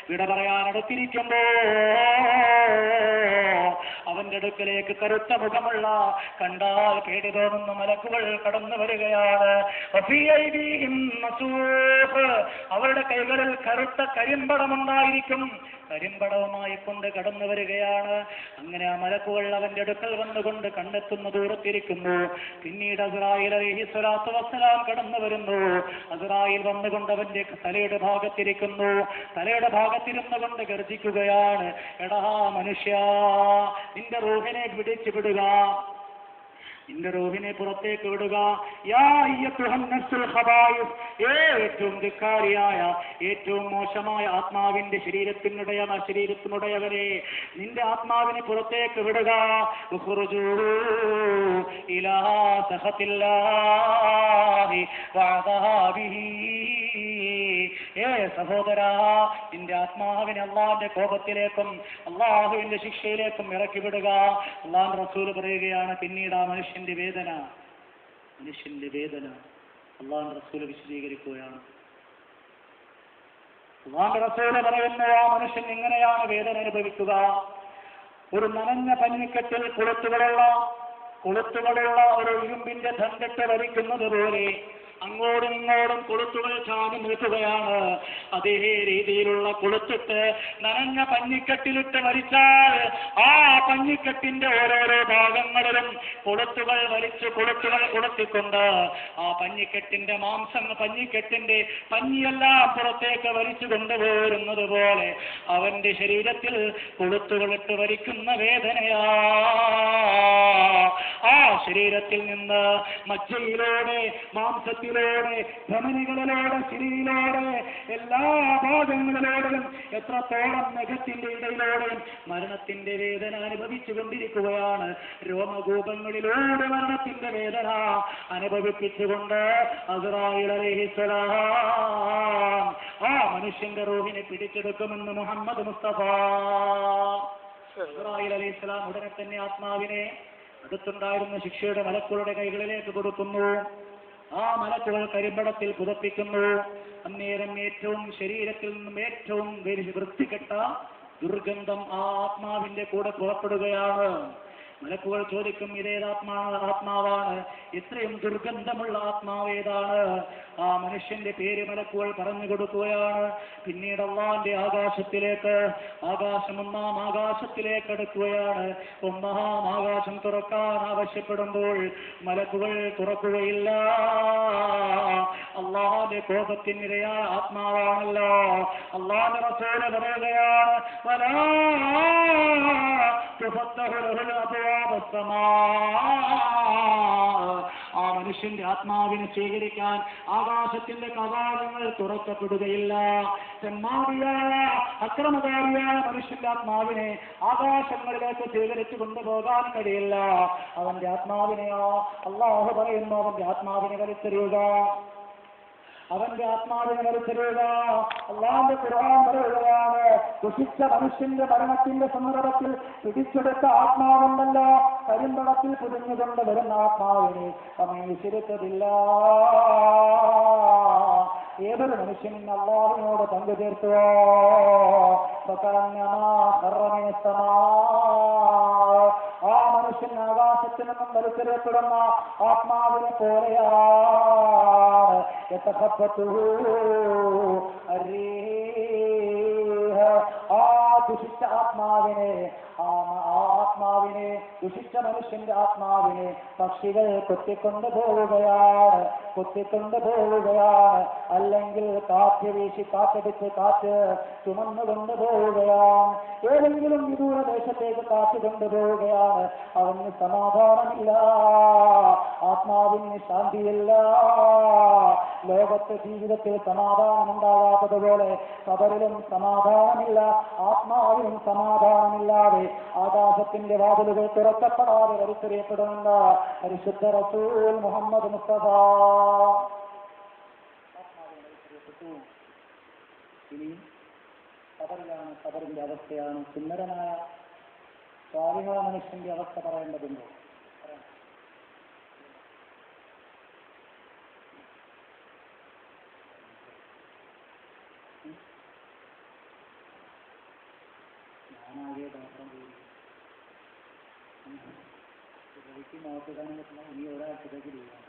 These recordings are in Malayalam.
വിട പറയാനടുത്തിരിക്കുമ്പോ അവന്റെ അടുക്കലേക്ക് കറുത്ത മുഖമുള്ള കണ്ടാൽ പേടി തോന്നുന്ന മലക്കുകൾ കടന്നു വരികയാണ്. അവരുടെ കൈകളിൽ കറുത്ത കരിമ്പടമുണ്ടായിരിക്കും. കരിമ്പടവുമായി കൊണ്ട് കടന്നു വരികയാണ്. അങ്ങനെ ആ മലക്കുകൾ അവന്റെ അടുക്കൽ വന്നുകൊണ്ട് കണ്ടെത്തുന്ന ദൂരത്തിരിക്കുന്നു. പിന്നീട് അസ്റായീൽ അലൈഹിസ്സലാത്തു വസ്സലാം കടന്നു വരുന്നു. അസ്റായീൽ വന്നുകൊണ്ട് അവന്റെ തലയുടെ ഭാഗത്തിരിക്കുന്നു. തലയുടെ ഭാഗത്തിരുന്നു കൊണ്ട് ഗർജിക്കുകയാണ്, എടാ മനുഷ്യ, നിന്റെ റൂഹിനെ പിടിച്ചു വിടുക, നിന്റെ റൂഹിനെ പുറത്തേക്ക് വിടുക. ഏറ്റവും ധിക്കാരിയായ, ഏറ്റവും മോശമായ ആത്മാവിന്റെ ശരീരത്തിനുടയവരെ, നിന്റെ ആത്മാവിനെ പുറത്തേക്ക് വിടുക. ഇലാ സഖത്തില്ലാഹി വഅദാബിഹി. സഹോദരാ, നിന്റെ ആത്മാവിനെ അള്ളാഹുവിന്റെ കോപത്തിലേക്കും അള്ളാഹുവിന്റെ ശിക്ഷയിലേക്കും ഇറക്കി വിടുക. അള്ളാഹുവിന്റെ റസൂൽ പറയുകയാണ്, പിന്നീട് ആ മനുഷ്യന്റെ വേദന അള്ളാഹുവിന്റെ റസൂൽ വിശദീകരിക്കുകയാണ്. അള്ളാഹുവിന്റെ റസൂൽ പറയുന്നു, ആ മനുഷ്യൻ എങ്ങനെയാണ് വേദന അനുഭവിക്കുക? ഒരു നനഞ്ഞ പഞ്ഞിക്കെട്ടിൽ കൊളുത്തുകളുള്ള ഒരു ഇരുമ്പിന്റെ ദണ്ഡിട്ട് വലിക്കുന്നത് പോലെ അങ്ങോട്ടും ഇങ്ങോട്ടും കൊളുത്തുകൾ ചാടി നിൽക്കുകയാണ്. അതേ രീതിയിലുള്ള കൊളുത്തിട്ട് നനഞ്ഞ പഞ്ഞിക്കെട്ടിലിട്ട് വലിച്ചാൽ ആ പഞ്ഞിക്കെട്ടിന്റെ ഓരോരോ ഭാഗങ്ങളിലും കൊളുത്തുകൾ കൊളുത്തിക്കൊണ്ട് ആ പഞ്ഞിക്കെട്ടിന്റെ പഞ്ഞിക്കെട്ടിന്റെ പഞ്ഞിയെല്ലാം പുറത്തേക്ക് വലിച്ചു കൊണ്ടുപോരുന്നത് പോലെ അവന്റെ ശരീരത്തിൽ കൊളുത്തുകളിട്ട് വലിക്കുന്ന വേദനയാ. ആ ശരീരത്തിൽ നിന്ന് മജ്ജയിലൂടെ, മാംസത്തിലൂടെ, ധമനികളിലൂടെ, ചിരിയിലൂടെ, എല്ലാ ഭാഗങ്ങളിലൂടെയും, എത്രത്തോളം നഖത്തിന്റെ ഇടയിലൂടെയും മരണത്തിന്റെ വേദന അനുഭവിച്ചു കൊണ്ടിരിക്കുകയാണ്. രോമകൂപങ്ങളിലൂടെ മരണത്തിന്റെ വേദന അനുഭവിപ്പിച്ചുകൊണ്ട് അസ്റായീൽ അലൈഹിസ്സലാം ആ മനുഷ്യന്റെ റൂഹിനെ പിടിച്ചെടുക്കുമെന്ന് മുഹമ്മദ് മുസ്തഫ. അസ്റായീൽ അലൈഹിസ്സലാം ഉടനെ തന്നെ ആത്മാവിനെ അടുത്തുണ്ടായിരുന്ന ശിക്ഷയുടെ മലക്കുകളുടെ കൈകളിലേക്ക് കൊടുക്കുന്നു. ആ മലക്കുകൾ കരിമ്പടത്തിൽ പുതപ്പിക്കുന്നു. അന്നേരം ശരീരത്തിൽ നിന്നും ഏറ്റവും വൃത്തികെട്ട ദുർഗന്ധം ആ ആത്മാവിന്റെ കൂടെ പുറപ്പെടുകയാണ്. മലക്കുകൾ ചോദിക്കും, ആത്മാവാണ്, ഇത്രയും ദുർഗന്ധമുള്ള ആത്മാവ് ഏതാണ്? ആ മനുഷ്യന്റെ പേര് മലക്കുകൾ പറഞ്ഞു കൊടുക്കുകയാണ്. പിന്നീട് അള്ളാന്റെ ഒന്നാം ആകാശത്തിലേക്ക് അടുക്കുകയാണ്. ഒന്നാം ആകാശം തുറക്കാൻ ആവശ്യപ്പെടുമ്പോൾ മലക്കുകൾ തുറക്കുകയില്ല. അള്ളാന്റെ കോപത്തിനിരയായ ആത്മാവാണല്ലോ. അള്ളാന്റെ റസൂൽ പറയുകയാണ്, ആ മനുഷ്യന്റെ ആത്മാവിനെ സ്വീകരിക്കാൻ ആകാശത്തിന്റെ കവാടങ്ങൾ തുറക്കപ്പെടുകയില്ല. അക്രമകാരിയായ മനുഷ്യന്റെ ആത്മാവിനെ ആകാശങ്ങളിലേക്ക് സ്വീകരിച്ചു കൊണ്ടുപോകാൻ കഴിയില്ല. അവന്റെ ആത്മാവിനെയോ അല്ലാഹു പറയുന്നു, അവന്റെ ആത്മാവിനെ വലിച്ചെറിയുക. അള്ളാഹുവിന്റെ ഖുർആൻ പറയുകയാണ്, ദുഷിച്ച മനുഷ്യന്റെ മരണത്തിന്റെ സന്ദർഭത്തിൽ പിടിച്ചെടുത്ത ആത്മാവുണ്ടല്ലോ, കരിമ്പടത്തിൽ പുതിഞ്ഞുകൊണ്ട് വരുന്ന ആത്മാവിനെ ശിരക്കതില്ല. ഏതൊരു മനുഷ്യൻ അള്ളാഹുവിനോട് പങ്കുചേർത്തുവോ ആ മനുഷ്യൻ ആകാശത്തിൽ നിന്നും വലിച്ചെറിയപ്പെടുന്ന ആത്മാവിനെ പോലെയാണ്. ആ ദുഷിച്ച ആത്മാവിനെ, ദുഷിച്ച മനുഷ്യന്റെ ആത്മാവിനെ പക്ഷികൾ കൊത്തിക്കൊണ്ട് പോവുകയാണ്. അല്ലെങ്കിൽ കാറ്റ് വീശി, കാറ്റടിച്ച് കാറ്റ് ചുമന്നു കൊണ്ടുപോവുകയാണ്. ഏതെങ്കിലും വിദൂര ദേശത്തേക്ക് കാറ്റ് കൊണ്ടുപോവുകയാണ്. അവന് സമാധാനമില്ല, ആത്മാവിന് ശാന്തിയില്ല. ലോകത്തെ ജീവിതത്തിൽ സമാധാനം ഉണ്ടാകാത്തതുപോലെ ഖബറിലും സമാധാനമില്ല, ആത്മാവിനും സമാധാനമില്ലാതെ ആകാശത്തിന്റെ വാതിലുകൾ തുറക്കപ്പെടാതെ വലിച്ചെറിയപ്പെടുന്ന പരിശുദ്ധ റസൂൽ മുഹമ്മദ് മുസ്തഫ. ഇനി ഖബറിന്റെ അവസ്ഥയാണ്. സുന്ദരനായ സ്വാലിഹായ മനുഷ്യന്റെ അവസ്ഥ പറയേണ്ടതുണ്ടോ? ഞാനാകെ ഡോക്ടറെ പോയി രവിക്ക് നോക്കിക്കാനും പറ്റില്ല. ഇനി ഒരാഴ്ചത്തേക്ക് ലീവാണ്.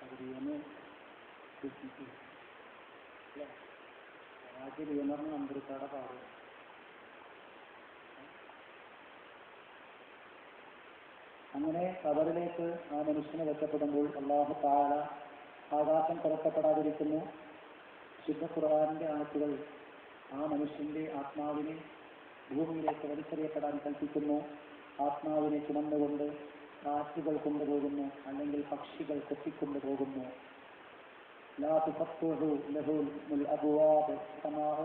അത് ലീവെന്ന് അല്ലേ ഒരാഴ്ച ലീവെന്ന് പറഞ്ഞാൽ നമ്പൂരിക്കാടെ പാടും. അങ്ങനെ കബറിലേക്ക് ആ മനുഷ്യനെ വെക്കപ്പെടുമ്പോൾ അല്ലാഹു തആല ആകാശം തുറക്കപ്പെടാതിരിക്കുന്നു. ശുദ്ധ ഖുർആനിന്റെ ആയത്തുകൾ ആ മനുഷ്യന്റെ ആത്മാവിനെ ഭൂമിയിലേക്ക് വലിച്ചെറിയപ്പെടാൻ കൽപ്പിക്കുന്നു. ആത്മാവിനെ ചുമന്നുകൊണ്ട് കാറ്റുകൾ കൊണ്ടുപോകുന്നു, അല്ലെങ്കിൽ പക്ഷികൾ കൊത്തിക്കൊണ്ടുപോകുന്നു. ലാ തുഫത്തുഹു ലഹു അബ്വാബ് സമാഅ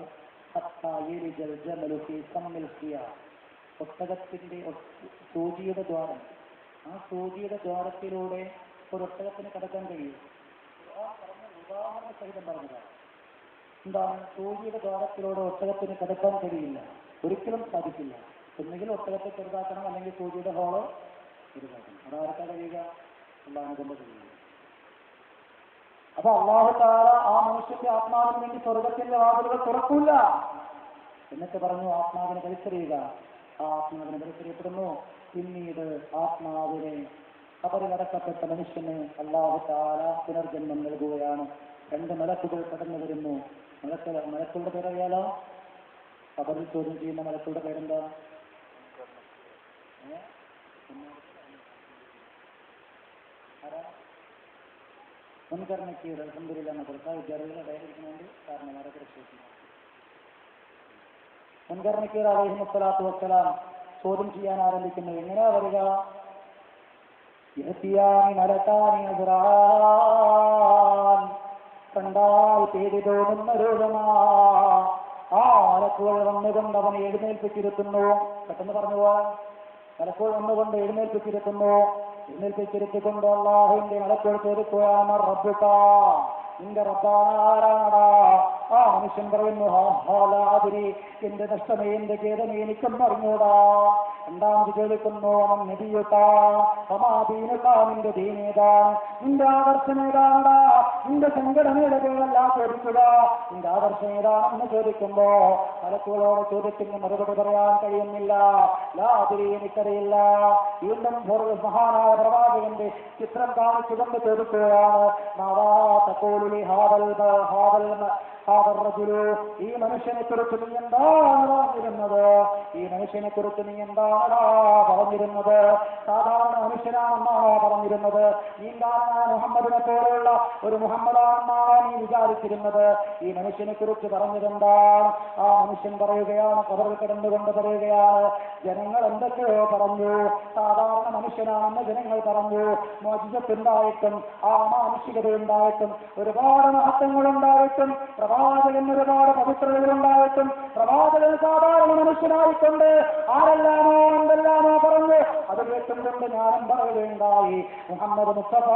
ഹത്താ യലിജൽ ജമലു ഫീ സമ്മിൽ ഖിയാം. ഒട്ടകത്തിന്റെ സൂചിയുടെ ദ്വാരം, ആ സൂചിയുടെ ദ്വാരത്തിലൂടെ ഒരു ഒട്ടകത്തിന് കടക്കാൻ കഴിയും. ഉദാഹരണ സഹിതം പറഞ്ഞതാണ്. എന്താണ്? സൂചിയുടെ ദ്വാരത്തിലൂടെ ഒട്ടകത്തിന് കടക്കാൻ കഴിയില്ല, ഒരിക്കലും സാധിക്കില്ല. ഒന്നുകിൽ ഒട്ടകത്തെ ചെറുതാക്കണം, അല്ലെങ്കിൽ സൂചിയുടെ ഹോള് ചെറുതാക്കണം. അതാർക്കാ കഴിയുക? അല്ലാഹുവിനെ കൊണ്ട് കഴിയുക. അപ്പൊ അല്ലാഹു തആല ആ മനുഷ്യന്റെ ആത്മാവിന് വേണ്ടി സ്വർഗത്തിന്റെ വാതിലുകൾ തുറക്കൂല. എന്നിട്ട് പറഞ്ഞു ആത്മാവിനെ വലിച്ചെറിയുക. ആ ആത്മാവിനെ വലിച്ചെറിയപ്പെടുന്നു. പിന്നീട് ആത്മാവിനെ ഖബറിലടക്കപ്പെട്ട മനുഷ്യന് അല്ലാഹു തആല പുനർജന്മം നൽകുകയാണ്. 2 മലക്കുകൾ കടന്നു വരുന്നു. മലക്കുകളുടെ പേരറിയാലോ? ഖബറിൽ ചോദ്യം ചെയ്യുന്ന മലക്കുകളുടെ പേരെന്താ? മുൻകർണക്കീർ. അൽഹംദുലില്ലാഹ് മദ്രസ വിദ്യാർത്ഥികളെ ഇടയിലിരിക്കുന്നുണ്ട്. കാരണവരെ പ്രശ്നിക്കുന്നു. മുൻകർണക്കീർ അലൈഹിസ്സലാത്തു വസ്സലാം ചോദ്യം ചെയ്യാൻ ആരംഭിക്കുന്നു. എങ്ങനെയാ വരിക? കണ്ടാൽ പേടി തോന്നുന്ന രൂപമാ. ആ മലക്കുകൾ വന്നുകൊണ്ട് അവനെ എഴുന്നേൽപ്പിച്ചിരുത്തുന്നു. പെട്ടെന്ന് പറഞ്ഞു പോവാൻ. മലക്കുകൾ വന്നുകൊണ്ട് എഴുന്നേൽപ്പിച്ചിരുത്തുന്നു. എഴുന്നേൽപ്പിച്ചിരുത്തിക്കൊണ്ട് അല്ലാഹുവിന്റെ മലക്കുകൾ ചോദിക്കുകയാണ്, റബ്ബുക, നിന്റെ റബ്ബാണ് ആരാണടാ? ആ മനുഷ്യൻ പറയുന്നു, ഹാലാതിരി, എന്റെ നഷ്ടമേ, എന്റെ ഖേദമേ, എനിക്കൊന്നും അറിഞ്ഞൂടാ. രണ്ടാമത് ചോദിക്കുന്നു, അവൻ നബിയുട്ടാ, സമാധീനത്താ, നിന്റെ ദീനേതാണ്, നിന്റെ ആദർശം ഏതാണടാ, നിന്റെ സംഘടനയുടെതല്ല ചോദിക്കുക, നിന്റെ ആദർശം ഏതാണെന്ന് ചോദിക്കുമ്പോ മലക്കുകളോട് ചോദ്യത്തിന് മറുപടി പറയാൻ കഴിയുന്നില്ല. ലാതിരി, എനിക്കറിയില്ല. വീണ്ടും മഹാനായ പ്രവാചകന്റെ ചിത്രം കാണിച്ചുകൊണ്ട് ചോദിക്കുകയാണ്, ഈ മനുഷ്യനെ കുറിച്ച് നീ എന്താണ് പറഞ്ഞിരുന്നത്? ഈ മനുഷ്യനെ കുറിച്ച് നീ എന്താണോ പറഞ്ഞിരുന്നത്? സാധാരണ മനുഷ്യനാണെന്നാണോ പറഞ്ഞിരുന്നത്? നീന്താനായ മുഹമ്മദിനെ പോലെയുള്ള ഒരു മുഹമ്മദാണെന്നാണോ നീ വിചാരിച്ചിരുന്നത്? ഈ മനുഷ്യനെ കുറിച്ച് പറഞ്ഞതെന്താണ്? ആ മനുഷ്യൻ പറയുകയാണ്, കബറിൽ കിടന്നുകൊണ്ട് പറയുകയാണ്, ജനങ്ങൾ എന്തൊക്കെയോ പറഞ്ഞു. സാധാരണ മനുഷ്യനാണെന്ന് ജനങ്ങൾ പറഞ്ഞു. മോചിതത്തുണ്ടായിട്ടും മാനുഷികതയുണ്ടായിട്ടും ഒരുപാട് മഹത്വങ്ങളുണ്ടായിട്ടും പ്രവാചകൻ ഒരുപാട് പവിത്രതകളുണ്ടായിട്ടും പ്രവാചകൻ സാധാരണ മനുഷ്യനായിക്കൊണ്ട് ആരെല്ലാമോ എന്തെല്ലാമോ പറഞ്ഞു. അത് കേട്ടുകൊണ്ട് ഞാനും പറയുകയുണ്ടായി, മുഹമ്മദ് മുസ്തഫ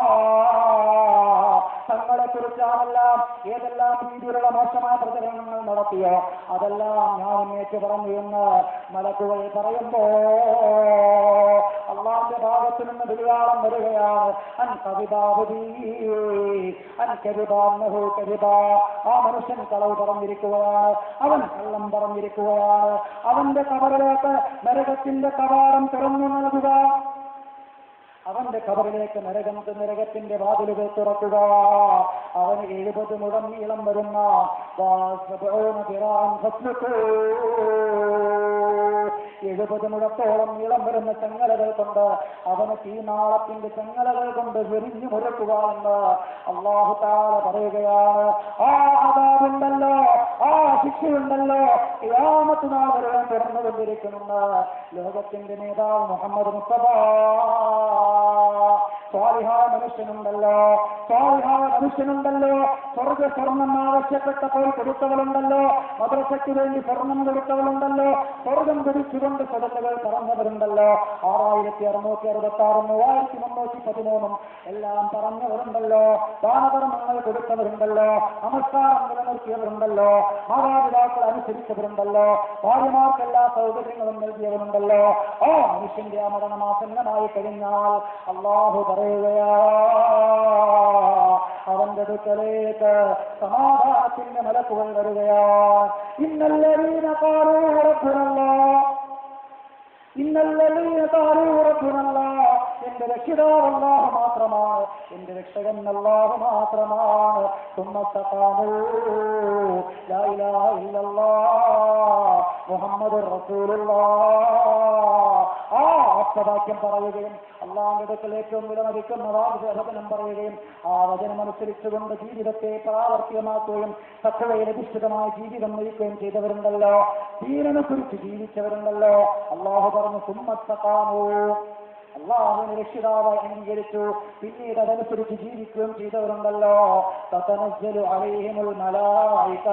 തങ്ങളെ കുറിച്ചാണെല്ലാം ഏതെല്ലാം രീതിയിലുള്ള മോശമായ പ്രചരണങ്ങൾ നടത്തിയോ അതെല്ലാം ഞാൻ ഏറ്റു പറഞ്ഞു എന്ന് മലക്കുകൾ പറയുമ്പോ അള്ളാന്റെ ഭാഗത്തു നിന്ന് വിളിയാളം വരികയാണ്, ആ മനുഷ്യൻ കളവ് പറഞ്ഞിരിക്കുകയാണ്, അവൻ കള്ളം പറഞ്ഞിരിക്കുകയാണ്. അവന്റെ കബറിലേക്ക് നരകത്തിന്റെ കവാടം തുറന്നു നൽകുക, അവന്റെ ഖബറിലേക്ക് നരകത്തിന്റെ വാതിലുകൾ തുറക്കുക. അവന് 70 മുഴം നീളം വരുന്ന 70 മുഴത്തോളം നീളം വരുന്ന ചങ്ങലകൾ കൊണ്ട് അവന് തീനാളത്തിന്റെ ചങ്ങലകൾ കൊണ്ട് വെറിഞ്ഞു മുരക്കുക എന്ന് അല്ലാഹു തആല പറയുകയാണ്. ആ അദാബുണ്ടല്ലോ, ആ ശിക്ഷയുണ്ടല്ലോ, ഖിയാമത്ത് നാൾ വരെ തുറന്നുകൊണ്ടിരിക്കുമെന്ന് ലോകത്തിന്റെ നേതാവ് മുഹമ്മദ് മുസ്തഫ. സ്വാലിഹായ മനുഷ്യനുണ്ടല്ലോ, സ്വർഗ സ്വർണം ആവശ്യപ്പെട്ടപ്പോൾ കൊടുത്തവളുണ്ടല്ലോ, മദ്രസയ്ക്ക് വേണ്ടി സ്വർണം കൊടുത്തവളുണ്ടല്ലോ, സ്വർഗം പിടിച്ചുകൊണ്ട് സ്വതകൾ പറഞ്ഞവരുണ്ടല്ലോ, 6666 3313 എല്ലാം പറഞ്ഞവരുണ്ടല്ലോ, ദാനധർമ്മങ്ങൾ കൊടുത്തവരുണ്ടല്ലോ, നമസ്കാരം നിലനിർത്തിയവരുണ്ടല്ലോ, മാതാപിതാക്കൾ അനുസരിച്ചവരുണ്ടല്ലോ, ഭാര്യമാർക്കെല്ലാ സൗകര്യങ്ങളും നൽകിയവരുണ്ടല്ലോ. ആ മനുഷ്യന്റെ ആ മരണമാസന്നമായി കഴിഞ്ഞാൽ അല്ലാഹു പറയുകയാ, അവന്റെ അടുക്കലേക്ക് സമാധാനത്തിന്റെ മലക്കുകൾ വരികയാണ്. ഇന്നല്ലദീന ഖാലൂ റബ്ബുനല്ലാഹ് എന്റെ രക്ഷിതാവ് അല്ലാഹു മാത്രമാണ്, എന്റെ രക്ഷകൻ അല്ലാഹു മാത്രമാണ്. സുമ്മസ്തഖാമൂ ലാ ഇലാഹ ഇല്ലല്ലാഹ് മുഹമ്മദുർ റസൂലുള്ളാഹ്. ആ ആപ്തവാക്യം പറയുകയും അള്ളാഹുവിന്റെ അടുക്കൽ ഏറ്റവും വിലമതിക്കുന്ന വചനം പറയുകയും ആ വചനം അനുസരിച്ചുകൊണ്ട് ജീവിതത്തെ പ്രാവർത്തികമാക്കുകയും തഖ്വയിൽ അധിഷ്ഠിതമായ ജീവിതം നയിക്കുകയും ചെയ്തവരുണ്ടല്ലോ, ദീനനുസരിച്ച് ജീവിച്ചവരുണ്ടല്ലോ. അള്ളാഹു പറഞ്ഞു സുമ്മസ്തഖാമൂ, അള്ളാഹുവിനെ രക്ഷിതാവായി അംഗീകരിച്ചു, പിന്നീട് അതനുസരിച്ച് ജീവിക്കുകയും ചെയ്തവരുണ്ടല്ലോ. തതനസ്സലു അലൈഹിമുൽ മലായിക,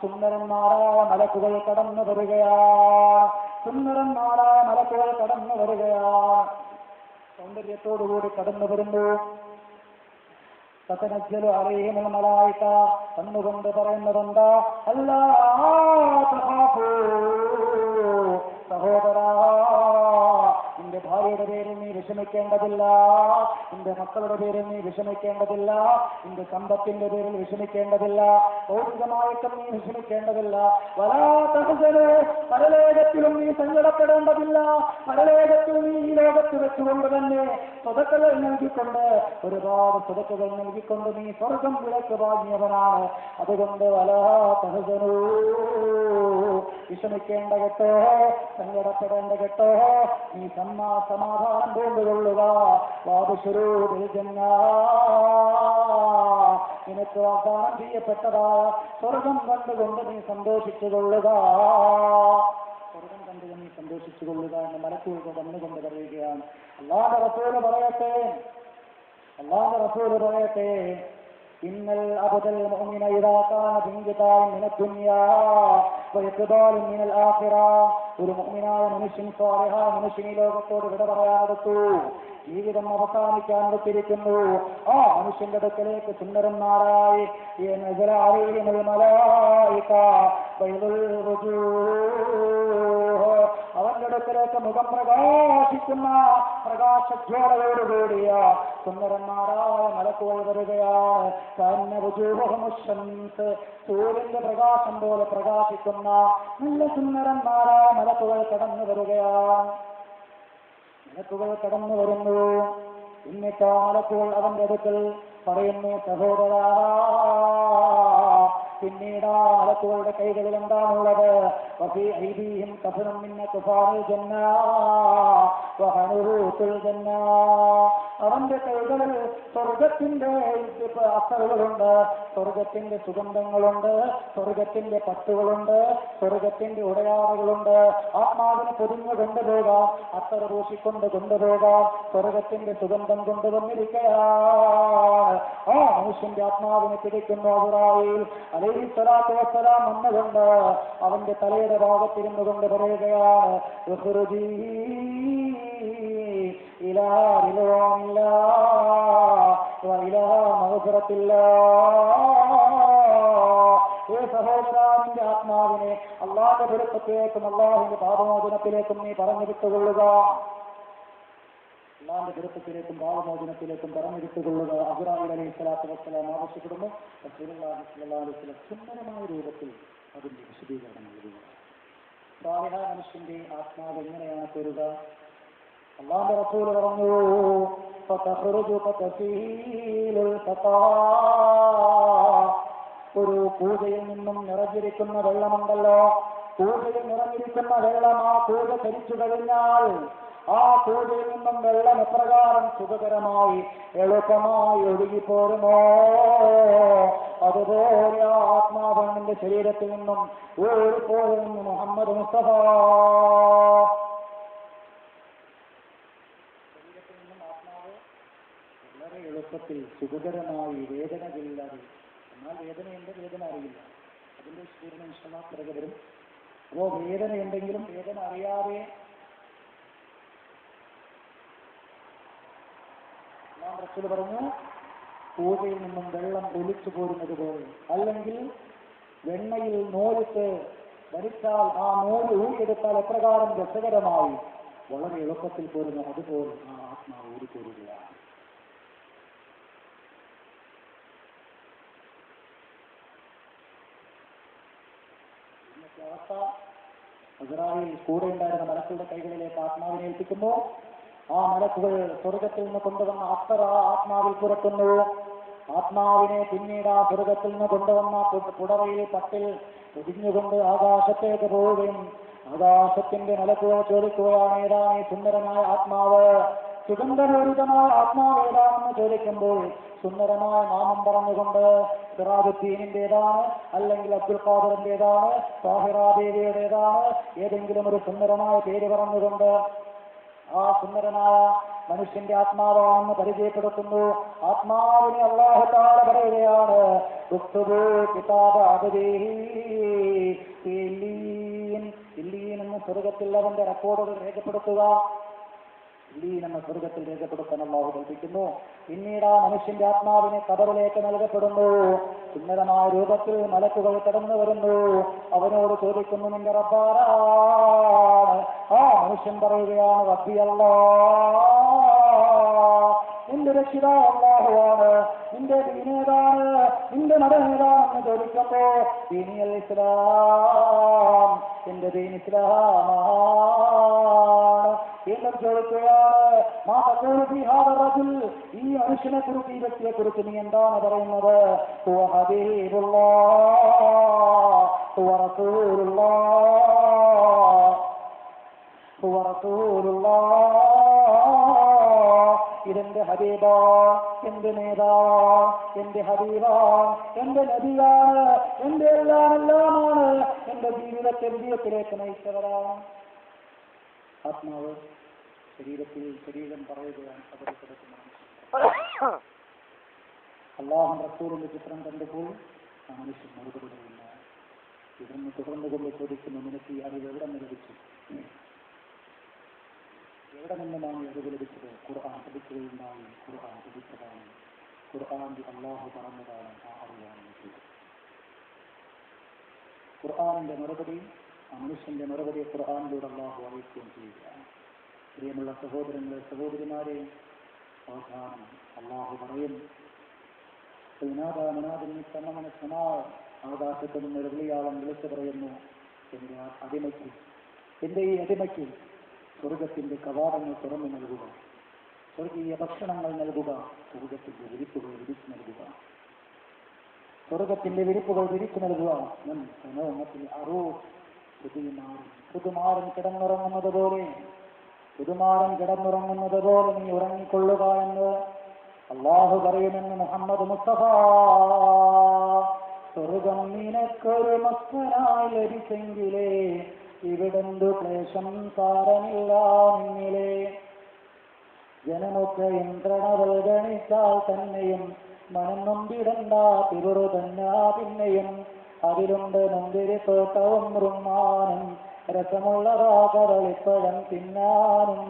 സുന്ദരന്മാരായ മലക്കുകൾ കടന്നു വരികയാണ്. സുന്ദരന്മാരായ മലക്കുകൾ കടന്നു വരികയാണ്. സൗന്ദര്യത്തോടുകൂടി കടന്നു വരുന്നു. തതനസ്സലു അലൈഹിമുൽ മലായിക കണ്ണുകൊണ്ട് പറയുന്നതെന്താ? അല്ലാ തഖാഫൂ, സഹോദരാ നിന്റെ ഭാര്യയുടെ പേരിൽ നീ വിഷമിക്കേണ്ടതില്ല, നിന്റെ മക്കളുടെ പേരിൽ നീ വിഷമിക്കേണ്ടതില്ല, നിന്റെ സമ്പത്തിന്റെ പേരിൽ വിഷമിക്കേണ്ടതില്ല, ഭൗതികമായിട്ടും നീ വിഷമിക്കേണ്ടതില്ല. വലാ തഹ്സനൂ, പരലോകത്തിലും നീ സങ്കടപ്പെടേണ്ടതില്ല. പരലോകത്തിൽ നീ ഈ ലോകത്ത് വെച്ചുകൊണ്ട് തന്നെ സ്വതക്കകൾ നൽകിക്കൊണ്ട്, ഒരുപാട് സ്വതക്കകൾ നൽകിക്കൊണ്ട് നീ സ്വർഗം വിലക്ക് വാങ്ങിയവനാണ്. അതുകൊണ്ട് വലാ തഹ്സനൂ, വിഷമിക്കേണ്ട കേട്ടോ, സങ്കടപ്പെടേണ്ട കേട്ടോ, നീ സമാധാനം കൊണ്ടുകൊള്ളുക. നിനക്ക് വാഗ്ദാനം ചെയ്യപ്പെട്ടതായ സ്വർഗം കണ്ടുകൊണ്ട് നീ സന്തോഷിച്ചുകൊള്ളുക. സ്വർഗം കണ്ടുകൊണ്ട് നീ സന്തോഷിച്ചുകൊള്ളുക എന്ന് മലക്കുകൾ വന്നുകൊണ്ട് പറയുകയാണ്. അല്ലാഹുവിന്റെ റസൂല് പറയട്ടെ ഇന്നൽ അബ്ദൽ മുഅ്മിന ഇദാ കാന ബിൻഖിതാഇൻ മിനദ് ദുനിയാ വഇഖ്ബാലിൻ മിനൽ ആഖിറ, ഒരു മുഅ്മിനായ മനുഷ്യൻ, സ്വാലിഹായ മനുഷ്യൻ ഈ ലോകത്തോട് വിട പറയാനെടുത്തു, ജീവിതം അവസാനിക്കാനെടുത്തിരിക്കുന്നു. ആ മനുഷ്യന്റെ അടുക്കലേക്ക് സുന്ദരന്മാരായി അവന്റെ അടുക്കലേക്ക് മുഖം പ്രകാശിക്കുന്ന പ്രകാശജ്വാലയോടുകൂടിയ സുന്ദരന്മാരായ മലക്കുകൾ വരികയാണ്. സൂര്യന്റെ പ്രകാശം പോലെ പ്രകാശിക്കുന്ന നല്ല സുന്ദരന്മാരായ മലക്കുകൾ കടന്നു വരികയാണ്. മലക്കുകൾ കടന്നു വരുന്നു. എന്നിട്ട് ആ മലക്കുകൾ അവന്റെ അടുക്കൽ പറയുന്നു, സഹോദരാ, പിന്നീട് ആ മലക്കുകളുടെ കൈകളിൽ എന്താണുള്ളത്? വഫീ ഐദീഹിം കഫനും മിന്ന കുഫാനിൽ ജന്നാ വഹനൂതുൽ ജന്നാ, അവന്റെ കൈകളിൽ സ്വർഗത്തിന്റെ അത്തറുകളുണ്ട്, സ്വർഗത്തിന്റെ സുഗന്ധങ്ങളുണ്ട്, സ്വർഗത്തിന്റെ പട്ടുകളുണ്ട്, സ്വർഗത്തിന്റെ ഉടയാറുകളുണ്ട്. ആത്മാവിനെ പൊതിഞ്ഞു കൊണ്ടുപോകാം, അത്തറ് പൂശിക്കൊണ്ട് കൊണ്ടുപോകാം, സ്വർഗത്തിന്റെ സുഗന്ധം കൊണ്ടുവന്നിരിക്കുകയാണ്. ആ മനുഷ്യന്റെ ആത്മാവിനെ പിടിക്കുന്നു അസ്രായീൽ അലൈഹിസ്സലാത്തു വസ്സലാം വന്നുകൊണ്ട് അവന്റെ തലയുടെ ഭാഗത്തിരുന്നു കൊണ്ട് പറയുകയാണ്, ഉഖ്റുജീ ഇലാ റിദ്വാനില്ലാഹ് വ ഇലാ മഗ്ഫിറത്തില്ലാഹ്. ഏ സഹോദരാ, നിന്റെ ആത്മാവിനെ അല്ലാഹുവിന്റെ പൊരുത്തത്തിലേക്കും അല്ലാഹുവിന്റെ പാപമോചനത്തിലേക്കും നീ പറഞ്ഞു വിട്ടുകൊള്ളുക. അല്ലാഹുവിന്റെ പൊരുത്തത്തിലേക്കും പാപമോചനത്തിലേക്കും പറഞ്ഞു വിട്ടുകൊള്ളുക. അസ്രായീൽ അലൈഹിസ്സലാത്തു വസ്സലാം ആവശ്യപ്പെടുന്നു. റസൂലുള്ളാഹി സ്വല്ലല്ലാഹു അലൈഹി വസല്ലം സുന്ദരമായ രൂപത്തിൽ അതിന്റെ വിശദീകരണം നൽകുക. സാലിഹായ മനുഷ്യന്റെ ആത്മാവ് എങ്ങനെയാണ് തരുക? അല്ലാഹുവിന്റെ റസൂൽ പറഞ്ഞു, ഒരു പൂജയിൽ നിന്നും നിറഞ്ഞിരിക്കുന്ന വെള്ളമുണ്ടല്ലോ, പൂജയിൽ നിറഞ്ഞിരിക്കുന്ന വെള്ളം ആ പൂജ ധരിച്ചു കഴിഞ്ഞാൽ ആ പൂജയിൽ നിന്നും വെള്ളം എപ്രകാരം സുഖകരമായി എളുപ്പമായി ഒഴുകിപ്പോരുമോ, അതുപോലെ ആ ആത്മാവിന്റെ ശരീരത്തിൽ നിന്നും ഓടിപ്പോരുന്നു മുഹമ്മദ് മുസ്തഫ. ശരീരത്തിൽ നിന്നും ആത്മാവ് വളരെ എളുപ്പത്തിൽ സുഖകരമായി വേദനകളില്ലാതെ, എന്നാൽ വേദനയുണ്ട്, വേദന അറിയില്ല, അതിന്റെ വിശദീകരണം ഇൻഷാല്ലാഹ് പിറകെ വരും. അപ്പോ വേദനയുണ്ടെങ്കിലും വേദന അറിയാതെ റസൂൽ പറഞ്ഞു, പൂജയിൽ നിന്നും വെള്ളം ഒലിച്ചു പോരുന്നത് പോലെ, അല്ലെങ്കിൽ വെണ്ണയിൽ നൂലിട്ട് ധരിച്ചാൽ ആ നൂല് ഊരിയെടുത്താൽ എപ്രകാരം രസകരമായി വളരെ എളുപ്പത്തിൽ പോരുന്നു, അതുപോലെ ആ ആത്മാവ് ഊരിപ്പോരുകയാണ്. അവസ്ഥ. ഇസ്രായേൽ കൂടെ ഉണ്ടായിരുന്ന മലക്കുകളുടെ കൈകളിലേക്ക് ആത്മാവിനെ ഏൽപ്പിക്കുന്നു. ആ മലക്കുകൾ സ്വർഗത്തിൽ നിന്ന് കൊണ്ടുവന്ന അത്തറ ആത്മാവിൽ പുരട്ടുന്നു. ആത്മാവിനെ പിന്നീട് ആ സ്വർഗത്തിൽ നിന്ന് കൊണ്ടുവന്ന പുടവയിൽ പട്ടിൽ പൊതിഞ്ഞുകൊണ്ട് ആകാശത്തേക്ക് പോവുകയും ആകാശത്തിന്റെ മലക്കുകൾ ചോദിക്കുകയാണ്, ഏതാണ് ഈ സുന്ദരമായ ആത്മാവ്, സുഗന്ധപൂരിതമായ ആത്മാവ് ഏതാണെന്ന് ചോദിക്കുമ്പോൾ സുന്ദരമായ നാമം പറഞ്ഞുകൊണ്ട് സിറാജുദ്ദീനിന്റേതാണ്, അല്ലെങ്കിൽ അബ്ദുൽ ഖാദറിന്റേതാണ്, സാഹിറ ദേവിയുടേതാണ്, ഏതെങ്കിലും ഒരു സുന്ദരമായ പേര് പറഞ്ഞുകൊണ്ട് ആ സുന്ദരനായ മനുഷ്യന്റെ ആത്മാവാണെന്ന് പരിചയപ്പെടുത്തുന്നു. ആത്മാവിനെ അല്ലാഹു തആല പറയുകയാണ്, ഇല്ലീൻ എന്ന സ്വർഗത്തിൽ അവന്റെ റെക്കോർഡുകൾ രേഖപ്പെടുത്തുക. ഇല്ലീൻ എന്ന സ്വർഗത്തിൽ രേഖപ്പെടുത്താൻ അല്ലാഹു കൽപ്പിക്കുന്നു. പിന്നീട് ആ മനുഷ്യന്റെ ആത്മാവിനെ ഖബറിലേക്ക് നൽകപ്പെടുന്നു. സുന്ദരമായ രൂപത്തിൽ മലക്കുകൾ കടന്നു വരുന്നു. അവനോട് ചോദിക്കുന്നു, നിന്റെ റബ്ബാരാണ്? ആ മനുഷ്യൻ പറയുകയാണ്, റബ്ബി അല്ലാഹ്, നിന്റെ രക്ഷിതാവ് അല്ലാഹുവാണ്. നിന്റെ ദീനേതാണ്, നിന്റെ മതമേതാണെന്ന് ചോദിക്കുമ്പോ ദീനിയൽ ഇസ്ലാം, എന്റെ ദീൻ ഇസ്ലാമാണ്. വീണ്ടും ചോദിക്കുകയാണ്, ഈ മനുഷ്യനെ കുറിച്ച്, ഈ വ്യക്തിയെ കുറിച്ച് നീ എന്താണ് പറയുന്നത്? ഹുവ ഹബീബുല്ലാഹ് ഹുവ റസൂലുള്ളാഹ് ഹുവ റസൂലുള്ളാഹ്, ഇതെന്റെ ഹബീബാ, എന്റെ നേതാവാ, എന്റെ ഹബീബാ, എന്റെ നബിയാണ്, എന്റെ എല്ലാമാണ്, എന്റെ ജീവിതത്തിലേക്ക് നയിച്ചവരാണ്. ആത്മാവ് ശരീരം പറയുകയാണ് അല്ലാഹുവിന്റെ റസൂലിന്റെ ചിത്രം കണ്ടപ്പോൾ ആ മനുഷ്യൻ മറുപടി പറയുന്നു. ഇതൊന്ന് തുടർന്നുകൊണ്ട് ചോദിക്കുന്നു, നിനക്ക് ഈ അറിവ് എവിടെ നിന്ന് ലഭിച്ചു? എവിടെ നിന്നുമാണ് അറിവ് ലഭിച്ചത്? ഖുർആൻ പഠിക്കുകയുണ്ടായി, ഖുർആൻ പഠിച്ചതാണ്, ഖുർആനിൽ അല്ലാഹു പറഞ്ഞതാണ്, ആ അറിവാണ് എനിക്ക്. ഖുർആനിന്റെ മറുപടി, ആ മനുഷ്യന്റെ മറുപടി ഖുർആനിലൂടെ അല്ലാഹു അറിയിക്കുകയും ചെയ്യുകയാണ്. പ്രിയമുള്ള സഹോദരങ്ങളെ, സഹോദരിമാരെ, അവസാനം അല്ലാഹു പറയും, ആകാശത്തിൽ നിന്ന് ഒരു വിളിയാളം വിളിച്ചു പറയുന്നു, എന്റെ അടിമയ്ക്ക്, എന്റെ ഈ അടിമയ്ക്ക് സ്വർഗത്തിന്റെ കവാടങ്ങൾ തുറന്നു നൽകുക, സ്വർഗീയ ഭക്ഷണങ്ങൾ നൽകുക, സ്വർഗത്തിന്റെ വിരിപ്പുകൾ വിരിച്ചു നൽകുക, സ്വർഗത്തിന്റെ വിരിപ്പുകൾ വിരിച്ചു നൽകുക. പുതുമാരൻ കിടന്നുറങ്ങുന്നത് പോലെ, പുതുമാരൻ കിടന്നുറങ്ങുന്നത് പോലെ നീ ഉറങ്ങിക്കൊള്ളുക എന്ന് അല്ലാഹു പറയുമെന്ന് മുഹമ്മദ് മുസ്തഫ. സ്വർഗം നിനക്കൊരു മസ്കനായി ലഭിച്ചെങ്കിലേ ഇവിടെന്തു ക്ലേശം സാരമില്ല നിന്നിലെ. ജനമൊക്കെ യന്ത്രണകൾ ഗണിച്ചാൽ തന്നെയും മനം നൊന്തിടണ്ട തിരുറു തന്നെ പിന്നെയും. അതിലുണ്ട് മുന്തിരിത്തോട്ടവും റുമ്മാനും രസമുള്ളതാ കദളിപ്പഴം തിന്നാനും.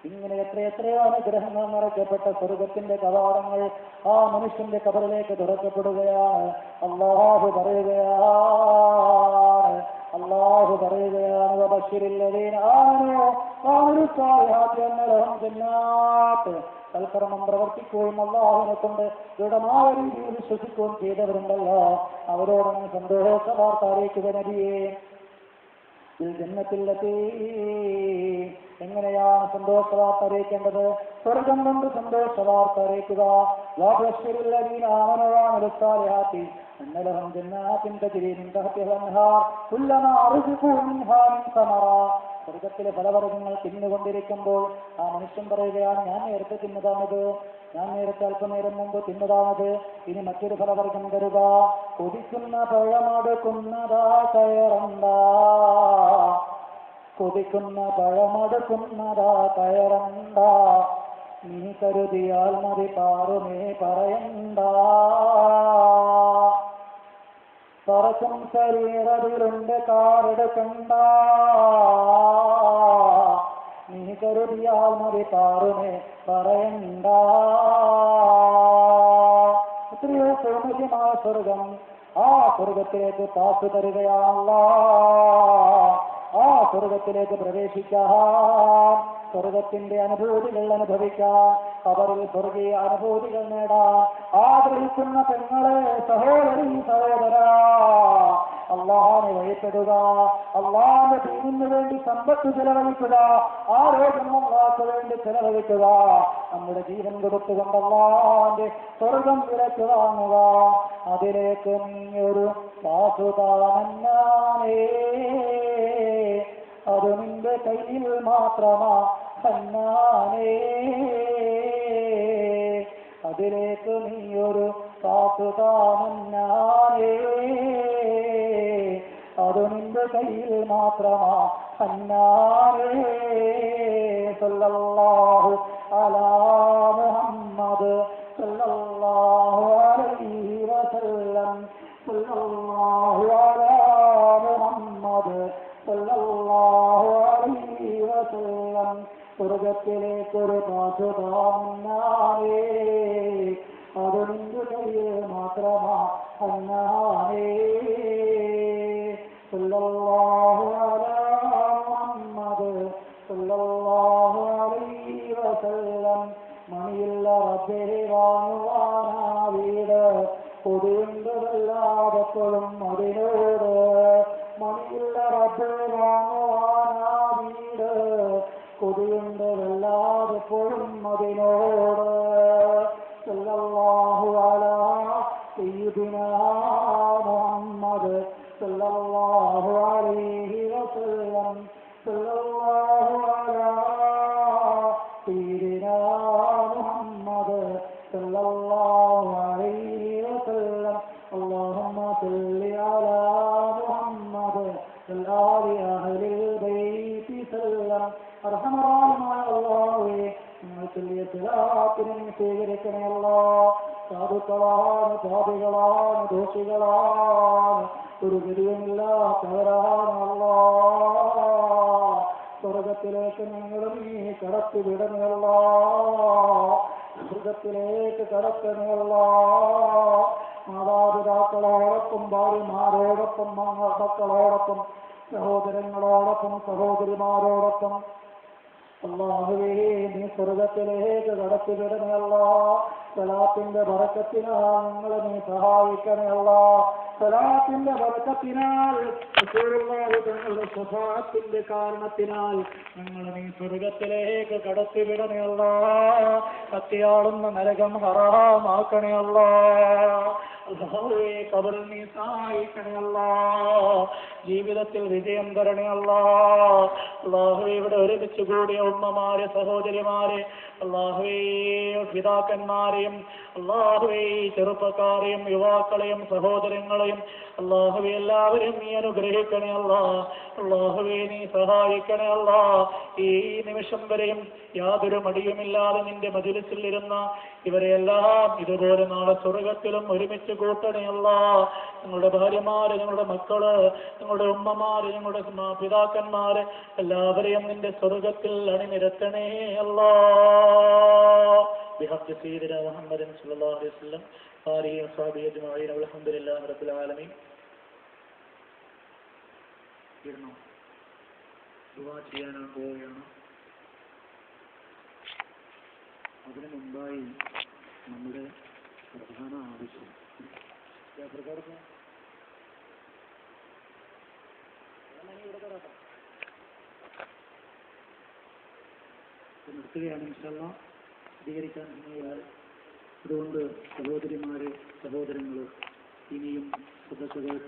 ഇങ്ങനെ എത്രയെത്രയോ അനുഗ്രഹങ്ങൾ നിറയ്ക്കപ്പെട്ട സ്വർഗത്തിന്റെ കവാടങ്ങൾ ആ മനുഷ്യന്റെ ഖബറിലേക്ക് തുറക്കപ്പെടുകയാണ്. അല്ലാഹു പറയുകയാണ്, സൽക്കർമ്മം പ്രവർത്തിക്കുകയും അല്ലാഹുവിനെ കൊണ്ട് ദൃഢമായ രീതിയിൽ വിശ്വസിക്കുകയും ചെയ്തവരുണ്ടല്ലോ, അവരോടൊന്ന് സന്തോഷ വാർത്ത അറിയിക്കുക നബിയെ. ജന്നത്തിലെത്തി എങ്ങനെയാണ് സന്തോഷ വാർത്ത അറിയിക്കേണ്ടത്? സ്വർഗം കൊണ്ട് സന്തോഷ വാർത്ത അറിയിക്കുക. സ്വർഗത്തിലെ ഫലവർഗങ്ങൾ തിന്നുകൊണ്ടിരിക്കുമ്പോൾ ആ മനുഷ്യൻ പറയുകയാണ്, ഞാൻ നേരത്തെ തിന്നതാണത്, ഞാൻ നേരത്തെ അല്പനേരം മുമ്പ് തിന്നതാണത്, ഇനി മറ്റൊരു ഫലവർഗം തരുക. കൊതിക്കുന്ന പഴമടുക്കുന്നതാ കയറണ്ട, കൊതിക്കുന്ന പഴമടുക്കുന്നതാ കയറണ്ട, നീ കരുതിയാൽ മതി പാറുമേ പറയണ്ട. പറക്കും ശരീരത്തിലുണ്ട് കാറെടുക്കണ്ട, നീ കരുതിയാൽ മതി പാറുമേ പറയണ്ട. എത്രയോ സൗന്ദര്യമായ സ്വർഗം, ആ സ്വർഗത്തിലേക്ക് പാസ് തരികയാണല്ല. ആ സ്വർഗത്തിലേക്ക് പ്രവേശിക്കാം, സ്വർഗത്തിന്റെ അനുഭൂതികൾ അനുഭവിക്കാം, അവരിൽ സ്വർഗീയ അനുഭൂതികൾ നേടാം. ആഗ്രഹിക്കുന്ന പെങ്ങളെ, സഹോദരി, സഹോദര, അള്ളാഹനെ വഴിപ്പെടുക, അള്ളാഹന്റെ ദീനിന് വേണ്ടി സമ്പത്ത് ചെലവഴിക്കുക, ആരോഗ്യം അള്ളാഹ്ക്ക് വേണ്ടി ചെലവഴിക്കുക, നമ്മുടെ ജീവൻ കൊടുത്തുകൊണ്ട് അള്ളാഹന്റെ സ്വർഗം വിലക്ക് വാങ്ങുക. അതിലേക്ക് നീയൊരു വാസുദാനേ, അത് നിന്റെ കയ്യിൽ മാത്രമാ ഹന്നാനേ, അതിലേക്ക് നീയൊരു വാസുദാനേ, അത് നിന്റെ കയ്യിൽ മാത്രമാ ഹന്നാനേ. സല്ലല്ലാഹു അലാ മുഹമ്മദ് സല്ലല്ലാഹു അലൈഹി വസല്ലം, സല്ലല്ലാഹു അലാ മുഹമ്മദ് സല്ലല്ലാഹു അലൈഹി വസല്ലം. സ്വർഗത്തിലേക്കൊരു പാസുദാനേ, അത് നിന്റെ കയ്യിൽ മാത്രമാ ഹന്നാനേ. സല്ലല്ലാഹു അലാ മുഹമ്മദ് സല്ലല്ലാഹു അലൈഹി വസല്ലം. മണിയുള്ള റബ്ബേ വാങ്ങുവാനാ വീട്, കൊതിയുണ്ടതല്ലാതെപ്പോഴും അതിനോട്. മണിയുള്ള റബ്ബേ വാങ്ങുവാനാ വീട്, കൊതിയുണ്ടതല്ലാതെപ്പോഴും അതിനോട്. സല്ലല്ലാഹു അലാ സയ്യിദിനാ മുഹമ്മദ് സല്ലല്ലാഹു അലൈഹി വസല്ലം, സല്ലല്ലാഹു അലാ സയ്യിദിനാ മുഹമ്മദ് സല്ലല്ലാഹു അലൈഹി വസല്ലം. അല്ലാഹുമ്മ സല്ലി അലാ മുഹമ്മദ് വഅലി അഹ്ലിൽ ബൈത്തി സല്ലം. അർഹമറാഹിമായ അല്ലാഹുവേ, നിങ്ങൾക്ക് സ്വലാത്തിനെ സ്വീകരിക്കണേ അല്ലാഹ്. സാധുക്കളാണ്, പാപികളാണ്, ദോഷികളാണ്, ഒരു ഗതിയുമില്ലാത്തവരാണ് അല്ലാഹ്. സ്വർഗത്തിലേക്ക് ഞങ്ങൾ നീ കടത്തിവിടണേ അല്ലാഹ്, സ്വർഗത്തിലേക്ക് കടത്തണേ അല്ലാഹ്. മാതാപിതാക്കളോടൊപ്പം, ഭാര്യമാരോടൊപ്പം, മക്കളോടൊപ്പം, സഹോദരങ്ങളോടൊപ്പം, സഹോദരിമാരോടൊപ്പം അല്ലാഹുവേ നീ സ്വർഗത്തിലേക്ക് കടത്തിവിടണേ അല്ലാഹ്. സലാത്തിന്റെ ബറക്കത്തിനാൽ ഞങ്ങളെ നീ സഹായിക്കണേ അല്ലാഹ്. സലാത്തിന്റെ ബറക്കത്തിനാൽ തങ്ങളുടെ സ്വഭാവത്തിന്റെ കാരണത്തിനാൽ ഞങ്ങളെ നീ സ്വർഗത്തിലേക്ക് കടത്തിവിടണേ അല്ലാഹ്. കത്തിയാളുന്ന നരകം ഹറാമാക്കണേ അല്ലാഹ്. അല്ലാഹുവേ ഖബറിൽ നീ സഹായിക്കണേ അല്ലാഹ്. ജീവിതത്തിൽ വിജയം തരണേ അല്ലാഹ്. അല്ലാഹുവേ ഇവിടെ ഒരുമിച്ച് കൂടിയ ഉമ്മമാരെ, സഹോദരിമാരെ, അല്ലാഹുവേ പിതാക്കന്മാരെയും, അല്ലാഹുവേ ചെറുപ്പക്കാരെയും, യുവാക്കളെയും, സഹോദരങ്ങളെയും, അല്ലാഹുവേ എല്ലാവരെയും നീ അനുഗ്രഹിക്കണേ അല്ലാഹ്. അല്ലാഹുവേ നീ സഹായിക്കണേ അല്ലാഹ്. ഈ നിമിഷം വരെയും യാതൊരു മടിയുമില്ലാതെ നിന്റെ മജ്‌ലിസിൽ ഇരുന്ന ഇവരെയെല്ലാം ഇതുപോലെ നാളെ സ്വർഗത്തിലും ഒരുമിച്ച് കൂട്ടണേ അല്ലാഹ്. ഞങ്ങളുടെ ഭാര്യമാര്, ഞങ്ങളുടെ മക്കള്, ഞങ്ങളുടെ ഉമ്മമാര്, ഞങ്ങളുടെ പിതാക്കന്മാര് എല്ലാവരെയും നിന്റെ സ്വർഗത്തിൽ അണിനിരത്തണേ അല്ലാഹ്. ബിഹഖ് സയ്യിദിനാ മുഹമ്മദൻ സ്വല്ലല്ലാഹു അലൈഹി വസല്ലം ആലിഹി വസഹബിഹി അജ്മഈൻ. അൽഹംദുലില്ലാഹി റബ്ബിൽ ആലമീൻ. ഇരുന്നു ദുആ ചെയ്യാനാണ് പോവുകയാണ്. അതിനു മുമ്പായി നമ്മുടെ പ്രധാന ആവശ്യം നിർത്തുകയാണ് ഇൻഷാ അല്ലാഹ്. സ്വീകരിക്കാൻ സമയമില്ല. അതുകൊണ്ട് സഹോദരിമാരെ, സഹോദരങ്ങൾ ഇനിയും സദസ്സുകൾ